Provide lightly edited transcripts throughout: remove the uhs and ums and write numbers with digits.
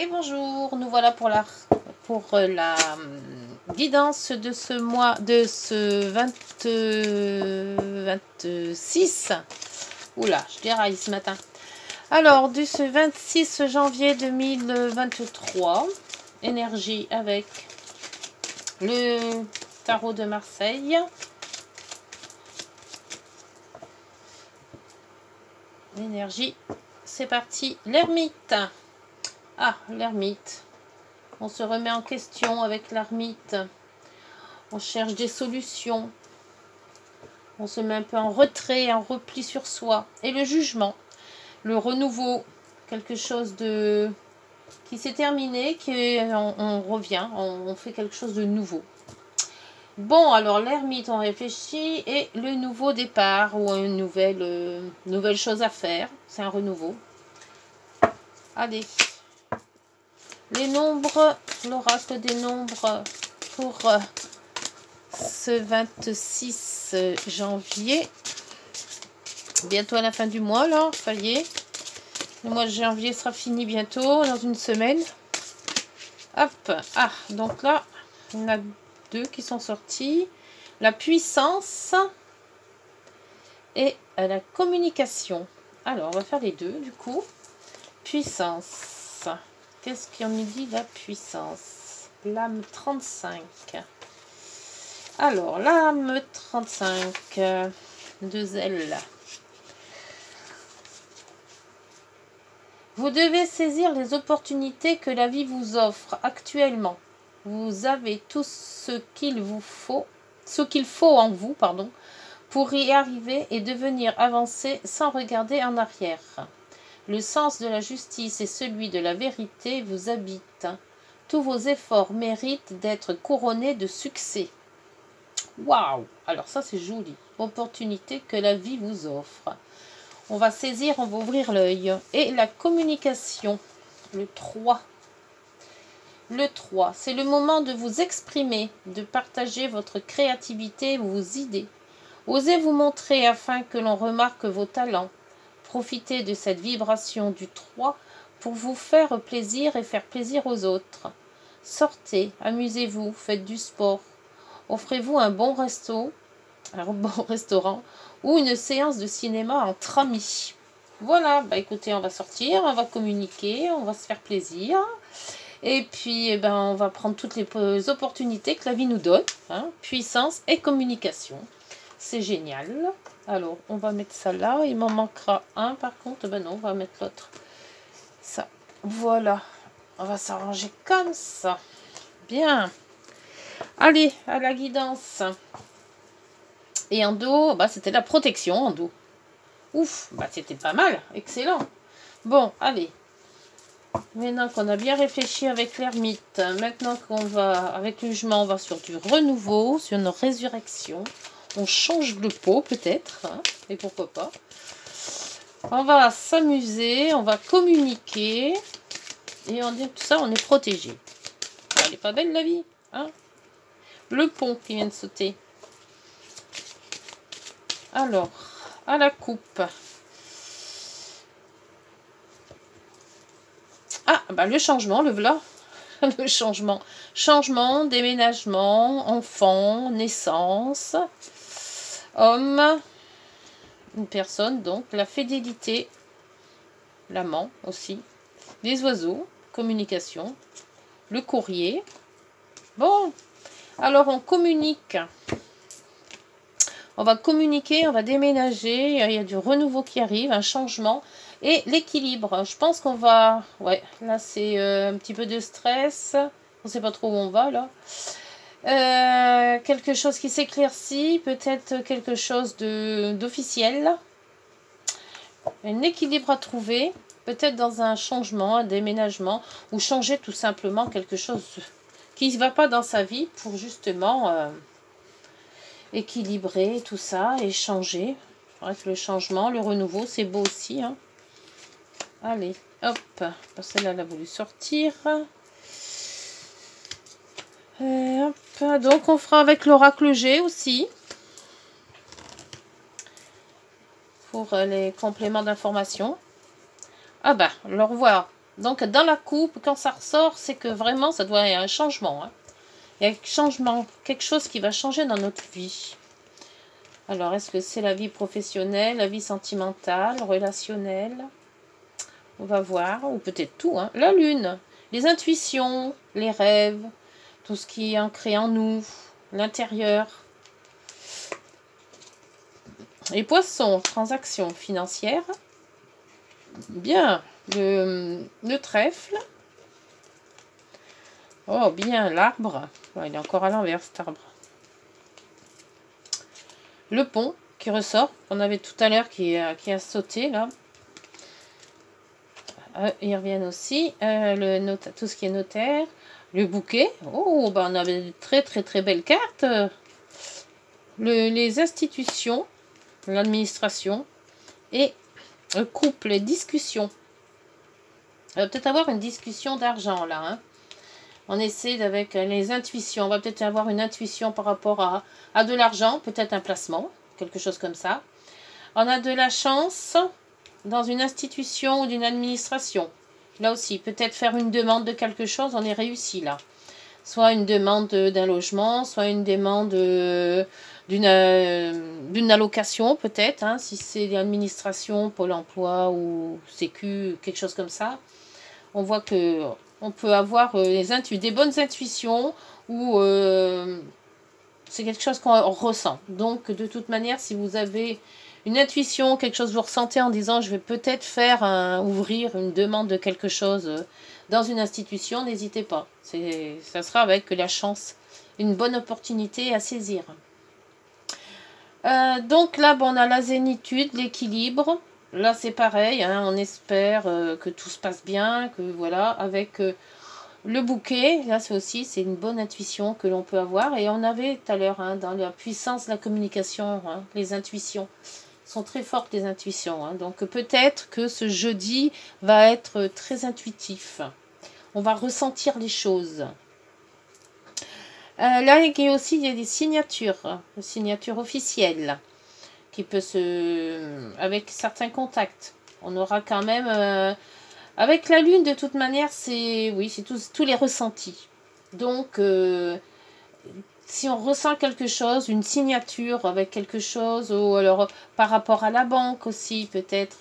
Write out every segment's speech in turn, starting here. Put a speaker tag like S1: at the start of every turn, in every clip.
S1: Et bonjour, nous voilà pour la guidance de ce mois, de ce 26. Oula, je déraille ce matin. Alors, du ce 26 janvier 2023, énergie avec le tarot de Marseille. L'énergie, c'est parti. L'ermite. Ah, l'ermite. On se remet en question avec l'ermite. On cherche des solutions. On se met un peu en retrait, en repli sur soi. Et le jugement. Le renouveau. Quelque chose de qui s'est terminé, on revient, on fait quelque chose de nouveau. Bon, alors l'ermite, on réfléchit. Et le nouveau départ ou une nouvelle chose à faire. C'est un renouveau. Allez. Les nombres, l'oracle des nombres pour ce 26 janvier. Bientôt à la fin du mois, là, ça y est. Le mois de janvier sera fini bientôt, dans une semaine. Hop, ah, donc là, on a deux qui sont sortis. La puissance et la communication. Alors, on va faire les deux, du coup. Puissance. Qu'est-ce qu'on nous dit la puissance? L'âme 35. Alors, l'âme 35. Deux ailes. Vous devez saisir les opportunités que la vie vous offre actuellement. Vous avez tout ce qu'il faut en vous, pour y arriver et devenir avancé sans regarder en arrière. Le sens de la justice et celui de la vérité vous habitent. Tous vos efforts méritent d'être couronnés de succès. Waouh! Alors ça c'est joli. Opportunité que la vie vous offre. On va saisir, on va ouvrir l'œil. Et la communication. Le 3. Le 3, c'est le moment de vous exprimer, de partager votre créativité, vos idées. Osez vous montrer afin que l'on remarque vos talents. Profitez de cette vibration du 3 pour vous faire plaisir et faire plaisir aux autres. Sortez, amusez-vous, faites du sport. Offrez-vous un bon restaurant ou une séance de cinéma entre amis. Voilà, bah écoutez, on va sortir, on va communiquer, on va se faire plaisir. Et puis, on va prendre toutes les opportunités que la vie nous donne. Puissance et communication. C'est génial. Alors, on va mettre ça là. Il m'en manquera un, par contre. Non, on va mettre l'autre. Ça. Voilà. On va s'arranger comme ça. Bien. Allez, à la guidance. Et en dos, c'était la protection en dos. Ouf, c'était pas mal. Excellent. Bon, allez. Maintenant qu'on a bien réfléchi avec l'ermite, maintenant qu'on va, avec le jugement, on va sur du renouveau, sur une résurrection. On change de peau peut-être, et pourquoi pas. On va s'amuser, on va communiquer, et on dit tout ça, on est protégé. Elle est pas belle la vie, Le pont qui vient de sauter. Alors, à la coupe. Ah, le changement, le voilà. Le changement. Changement, déménagement, enfant, naissance, homme, une personne, donc la fidélité, l'amant aussi, les oiseaux, communication, le courrier. Bon, alors on communique. On va communiquer, on va déménager, il y a du renouveau qui arrive, un changement. Et l'équilibre, je pense qu'on va... Ouais, là c'est un petit peu de stress. On ne sait pas trop où on va là. Quelque chose qui s'éclaircit, peut-être quelque chose d'officiel. Un équilibre à trouver, peut-être dans un changement, un déménagement, ou changer tout simplement quelque chose qui ne va pas dans sa vie pour justement équilibrer tout ça et changer. Bref, le changement, le renouveau, c'est beau aussi, Allez, hop, celle-là, elle a voulu sortir. Hop, donc on fera avec l'oracle G aussi. Pour les compléments d'information. Le revoir. Donc, dans la coupe, quand ça ressort, c'est que vraiment, ça doit y avoir un changement. Hein. Il y a un changement, quelque chose qui va changer dans notre vie. Alors, est-ce que c'est la vie professionnelle, la vie sentimentale, relationnelle? On va voir, ou peut-être tout. Hein. La lune, les intuitions, les rêves, tout ce qui est ancré en nous, l'intérieur. Les poissons, transactions financières. Bien, le trèfle. Oh, bien, l'arbre. Oh, il est encore à l'envers, cet arbre. Le pont qui ressort. On avait tout à l'heure qui a sauté, là. Ils reviennent aussi. Tout ce qui est notaire. Le bouquet. Oh, bah, on avait de très, très, très belles cartes. Les institutions. L'administration. Et le couple, les discussions. On va peut-être avoir une discussion d'argent, là, hein. On essaie avec les intuitions. On va peut-être avoir une intuition par rapport à de l'argent, peut-être un placement, quelque chose comme ça. On a de la chance dans une institution ou d'une administration. Là aussi, peut-être faire une demande de quelque chose, on est réussi là. Soit une demande d'un logement, soit une demande d'une allocation peut-être, hein, si c'est l'administration, Pôle emploi ou Sécu, quelque chose comme ça. On voit que on peut avoir des bonnes intuitions ou c'est quelque chose qu'on ressent. Donc, de toute manière, si vous avez une intuition, quelque chose que vous ressentez en disant je vais peut-être ouvrir une demande de quelque chose dans une institution, n'hésitez pas. Ça sera avec la chance, une bonne opportunité à saisir. Donc là, bon, on a la zénitude, l'équilibre. Là, c'est pareil, hein, on espère que tout se passe bien, que voilà, avec le bouquet, là, c'est une bonne intuition que l'on peut avoir. Et on avait tout à l'heure, hein, dans la puissance de la communication, hein, les intuitions sont très fortes, les intuitions. Hein, donc peut-être que ce jeudi va être très intuitif. On va ressentir les choses. Là, il y a des signatures officielles. Qui peut avec certains contacts. On aura quand même... avec la lune, de toute manière, c'est tous les ressentis. Donc, si on ressent quelque chose, une signature avec quelque chose, ou alors par rapport à la banque aussi, peut-être,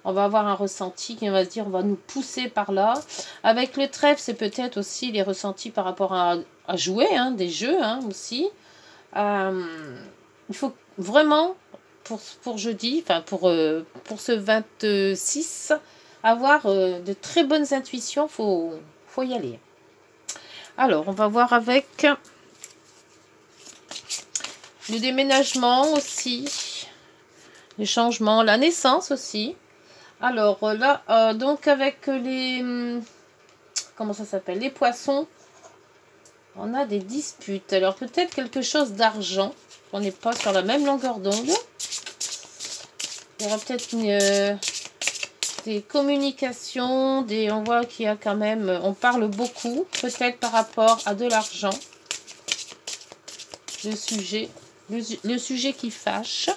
S1: on va avoir un ressenti qui va se dire, on va nous pousser par là. Avec le trèfle, c'est peut-être aussi les ressentis par rapport à jouer, hein, des jeux hein, aussi. Il faut vraiment, pour jeudi, enfin pour ce 26, avoir de très bonnes intuitions, faut y aller. Alors, on va voir avec le déménagement aussi, les changements, la naissance aussi. Alors là, donc avec les... comment ça s'appelle? Les poissons, on a des disputes. Alors peut-être quelque chose d'argent. On n'est pas sur la même longueur d'onde. Il y aura peut-être des communications, on voit qu'il y a quand même, on parle beaucoup, peut-être par rapport à de l'argent. Le sujet qui fâche.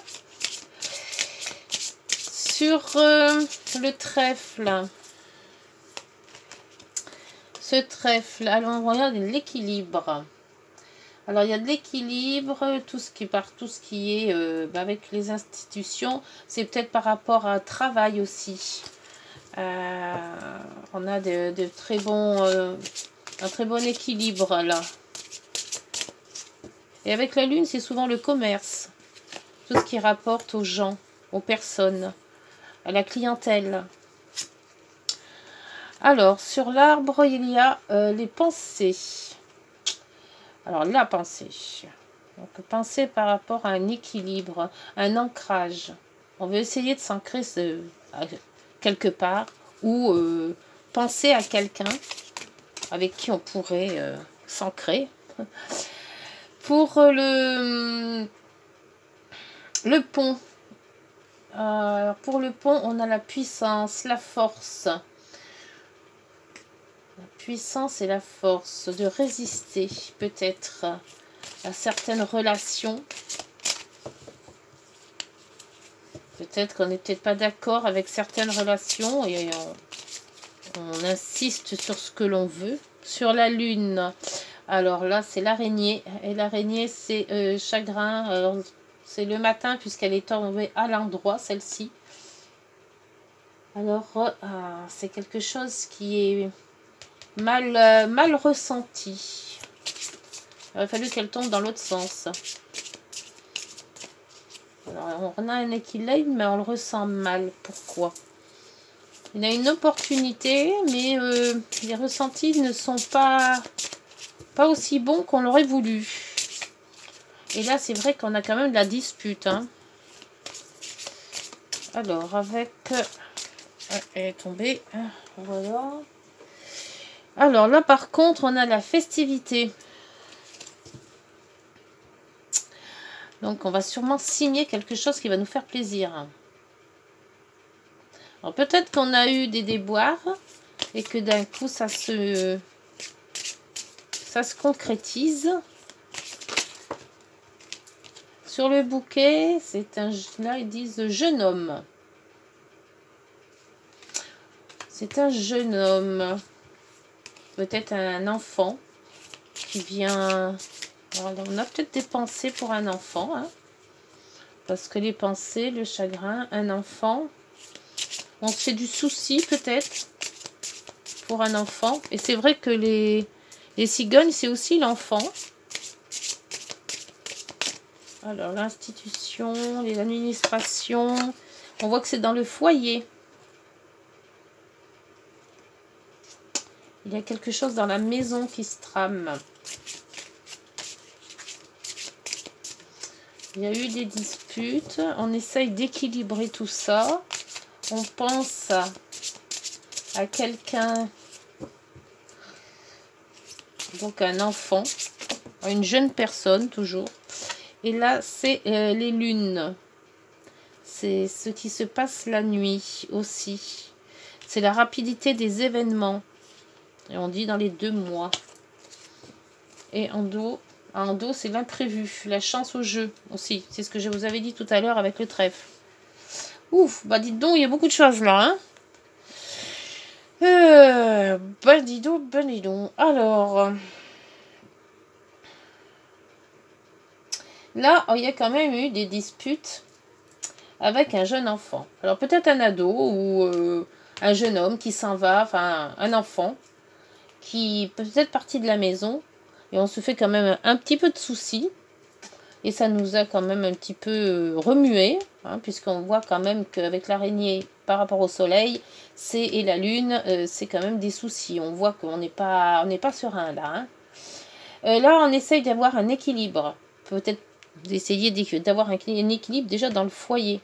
S1: Sur le trèfle. Ce trèfle, alors on regarde l'équilibre. Alors, il y a de l'équilibre, tout ce qui est avec les institutions. C'est peut-être par rapport à travail aussi. On a un très bon équilibre là. Et avec la lune, c'est souvent le commerce. Tout ce qui rapporte aux gens, aux personnes, à la clientèle. Alors, sur l'arbre, il y a les pensées. Alors, la pensée. Donc, penser par rapport à un équilibre, un ancrage. On veut essayer de s'ancrer quelque part ou penser à quelqu'un avec qui on pourrait s'ancrer. Pour le pont. Pour le pont, on a la puissance, la force. La puissance et la force de résister peut-être à certaines relations. Peut-être qu'on n'est peut-être pas d'accord avec certaines relations et On insiste sur ce que l'on veut. Sur la lune, alors là, c'est l'araignée. Et l'araignée, c'est chagrin. Alors, c'est le matin, puisqu'elle est tombée à l'endroit, celle-ci. Alors, c'est quelque chose qui est mal ressenti. Il aurait fallu qu'elle tombe dans l'autre sens. Alors, on a un équilibre, mais on le ressent mal. Pourquoi? Il y a une opportunité, mais les ressentis ne sont pas aussi bons qu'on l'aurait voulu. Et là, c'est vrai qu'on a quand même de la dispute. Hein. Alors, avec... elle est tombée. Voilà. Alors là, par contre, on a la festivité. Donc, on va sûrement signer quelque chose qui va nous faire plaisir. Alors, peut-être qu'on a eu des déboires et que d'un coup, ça se concrétise. Sur le bouquet, c'est un... Là, ils disent jeune homme. C'est un jeune homme. Peut-être un enfant qui vient... Alors, on a peut-être des pensées pour un enfant. Hein, parce que les pensées, le chagrin, un enfant... On se fait du souci peut-être pour un enfant. Et c'est vrai que les cigognes, c'est aussi l'enfant. Alors, l'institution, l'administration, on voit que c'est dans le foyer. Il y a quelque chose dans la maison qui se trame. Il y a eu des disputes. On essaye d'équilibrer tout ça. On pense à quelqu'un, donc un enfant, une jeune personne toujours. Et là, c'est les lunes. C'est ce qui se passe la nuit aussi. C'est la rapidité des événements. Et on dit dans les 2 mois. Et en dos, c'est l'imprévu, la chance au jeu aussi. C'est ce que je vous avais dit tout à l'heure avec le trèfle. Ouf, bah dites donc, il y a beaucoup de choses là, hein. Bah dis donc. Alors, là, il y a quand même eu des disputes avec un jeune enfant. Alors peut-être un ado ou un jeune homme qui s'en va, enfin un enfant qui peut être parti de la maison et on se fait quand même un petit peu de soucis. Et ça nous a quand même un petit peu remué, hein, puisqu'on voit quand même qu'avec l'araignée par rapport au soleil et la lune, c'est quand même des soucis. On voit qu'on n'est pas serein là. Hein. Là, on essaye d'avoir un équilibre. Peut-être d'essayer d'avoir un équilibre déjà dans le foyer.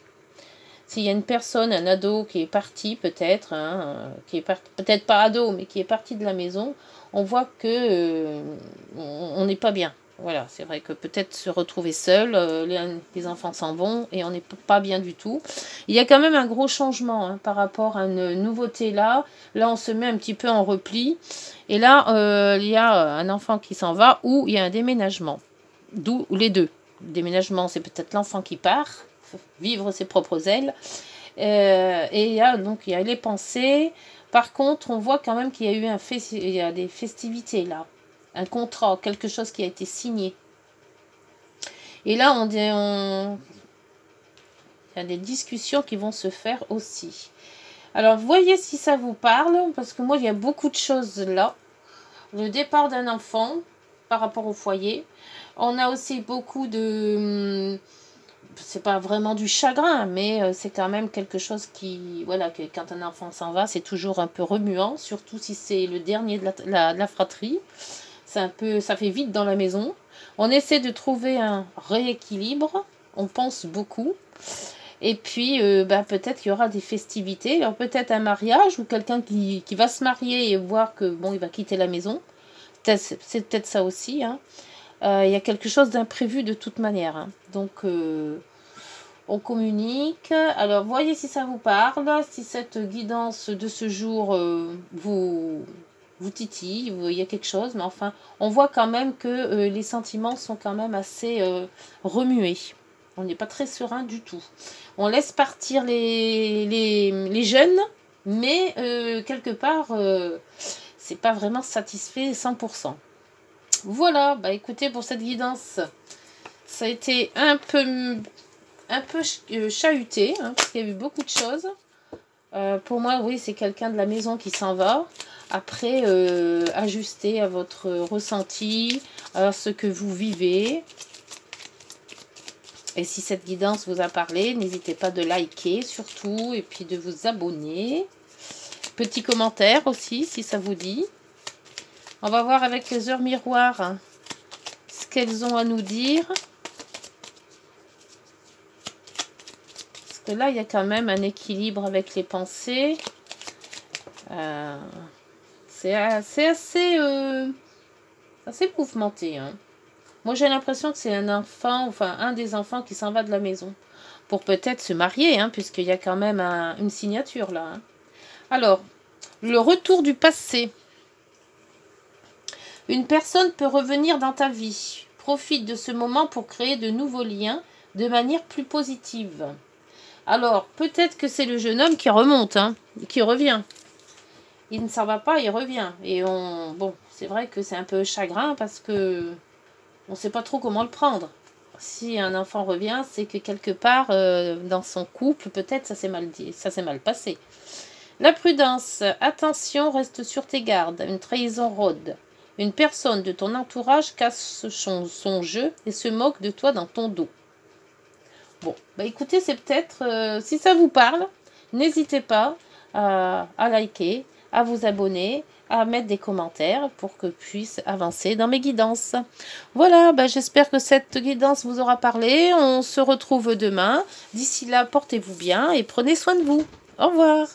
S1: S'il y a une personne, un ado qui est parti peut-être, hein, peut-être pas ado, mais qui est parti de la maison, on voit que on n'est pas bien. Voilà, c'est vrai que peut-être se retrouver seul, les enfants s'en vont et on n'est pas bien du tout. Il y a quand même un gros changement hein, par rapport à une nouveauté là. Là, on se met un petit peu en repli. Et là, il y a un enfant qui s'en va ou il y a un déménagement. D'où les deux. Le déménagement, c'est peut-être l'enfant qui part, vivre ses propres ailes. Et il y a les pensées. Par contre, on voit quand même qu'il y a eu il y a des festivités là. Un contrat, quelque chose qui a été signé. Et là, il y a des discussions qui vont se faire aussi. Alors, voyez si ça vous parle, parce que moi, il y a beaucoup de choses là. Le départ d'un enfant par rapport au foyer. On a aussi beaucoup de... C'est pas vraiment du chagrin, mais c'est quand même quelque chose qui... Voilà, que quand un enfant s'en va, c'est toujours un peu remuant, surtout si c'est le dernier de la fratrie. Ça fait vide dans la maison. On essaie de trouver un rééquilibre. On pense beaucoup. Et puis, peut-être qu'il y aura des festivités. Alors, peut-être un mariage ou quelqu'un qui va se marier et voir que, bon, il va quitter la maison. C'est peut-être ça aussi. Hein. Il y a quelque chose d'imprévu de toute manière. Hein. Donc, on communique. Alors, voyez si ça vous parle. Si cette guidance de ce jour vous titille, il y a quelque chose, mais enfin, on voit quand même que les sentiments sont quand même assez remués. On n'est pas très serein du tout. On laisse partir les jeunes, mais quelque part, c'est pas vraiment satisfait 100%. Voilà, bah écoutez, pour cette guidance, ça a été un peu chahuté, hein, parce qu'il y a eu beaucoup de choses. Pour moi, oui, c'est quelqu'un de la maison qui s'en va. Après, ajuster à votre ressenti, à ce que vous vivez. Et si cette guidance vous a parlé, n'hésitez pas de liker surtout, et puis de vous abonner. Petit commentaire aussi, si ça vous dit. On va voir avec les heures miroirs hein, ce qu'elles ont à nous dire. Parce que là, il y a quand même un équilibre avec les pensées. C'est assez mouvementé. Hein. Moi, j'ai l'impression que c'est un enfant, enfin un des enfants qui s'en va de la maison. Pour peut-être se marier, hein, puisqu'il y a quand même une signature là. Hein. Alors, le retour du passé. Une personne peut revenir dans ta vie. Profite de ce moment pour créer de nouveaux liens de manière plus positive. Alors, peut-être que c'est le jeune homme qui remonte, hein, qui revient. Il ne s'en va pas, il revient. Et bon, c'est vrai que c'est un peu chagrin parce que on ne sait pas trop comment le prendre. Si un enfant revient, c'est que quelque part, dans son couple, peut-être ça s'est mal passé. La prudence. Attention, reste sur tes gardes. Une trahison rôde. Une personne de ton entourage casse son jeu et se moque de toi dans ton dos. Bon, bah écoutez, c'est peut-être, si ça vous parle, n'hésitez pas à liker, à vous abonner, à mettre des commentaires pour que je puisse avancer dans mes guidances. Voilà, bah j'espère que cette guidance vous aura parlé. On se retrouve demain. D'ici là, portez-vous bien et prenez soin de vous. Au revoir.